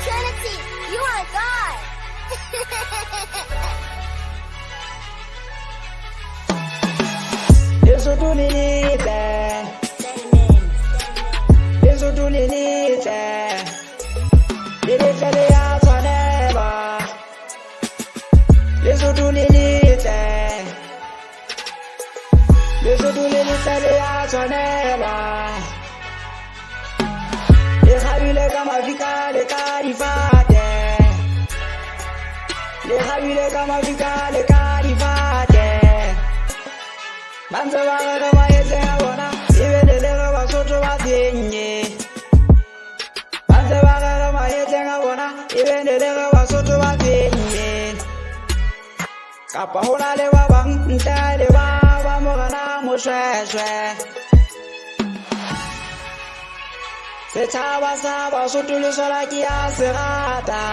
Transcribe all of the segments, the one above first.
Trinity, you are God. Lesotho Leletle, Lesotho Leletle, Leletle le ya tshwanelwa. Lesotho Leletle, Lesotho Leletle le ya tshwanelwa. Le kgabile ka mafika le ka difate, le kgabile ka mafika le ka difate. Banze ba re ba etse ya bona ebe le re Basotho ba tsenye. Banze ba re ba etse ya bona ebe le re Basotho ba tsenye. Kapa hona le ba bang ntle le ba mogana moshweshwe. Setjhaba sa Basotho le sola ke ya serata,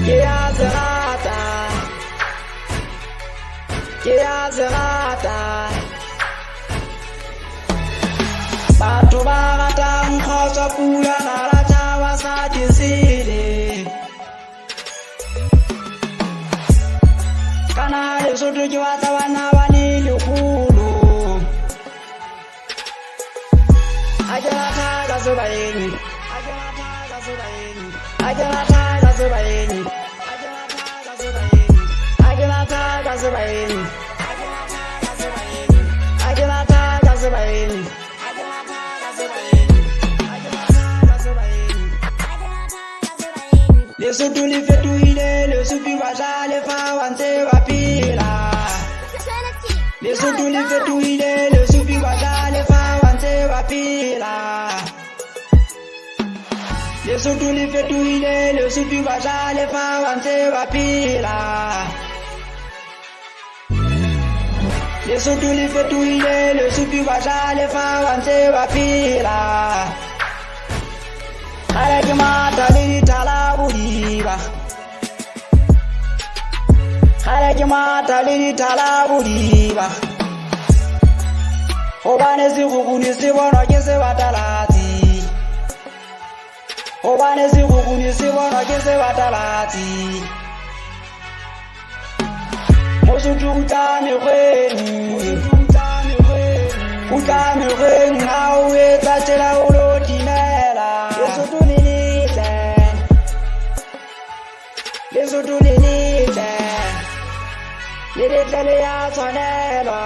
ke ya serata, ke ya serata. Batho ba ratang kgotsa pula na la tjhaba sa disele. Kana Lesotho ke batla bana ba le lekgolo. Ajala thaga sebaeni, ajala thaga sebaeni, ajala thaga sebaeni, ajala thaga sebaeni, ajala thaga sebaeni, ajala thaga sebaeni, ajala thaga sebaeni, ajala thaga sebaeni, ajala thaga sebaeni, ajala thaga sebaeni. Lesotho le fetohile, Lesotho ba tla le fa ba ntse ba phela. Lesotho le fetohile, Lesotho ba tla le fa ba ntse ba phela. Lesotho le fetohile, Lesotho ba tla le fa ba ntse ba phela. Lesotho le fetohile, Lesotho ba tla le fa ba ntse ba phela. Kgale ke matha le dithala bodiba, kgale ke matha le dithala bodiba. Hobane sekgukguni se bonwa ke sebatalatsi, hobane sekgukguni se bonwa ke sebatalatsi. Mosotho o tla mekgweng, o tla mekgweng ha o etsa tjela o lo timela. Lesotho Leletle, Lesotho Leletle, Leletle le ya tshwanelwa.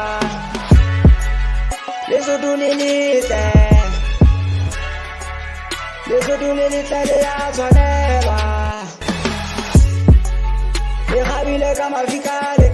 Lesotho Leletle, Lesotho Leletle le ya tshwanelwa. Le kgabile ka mafika le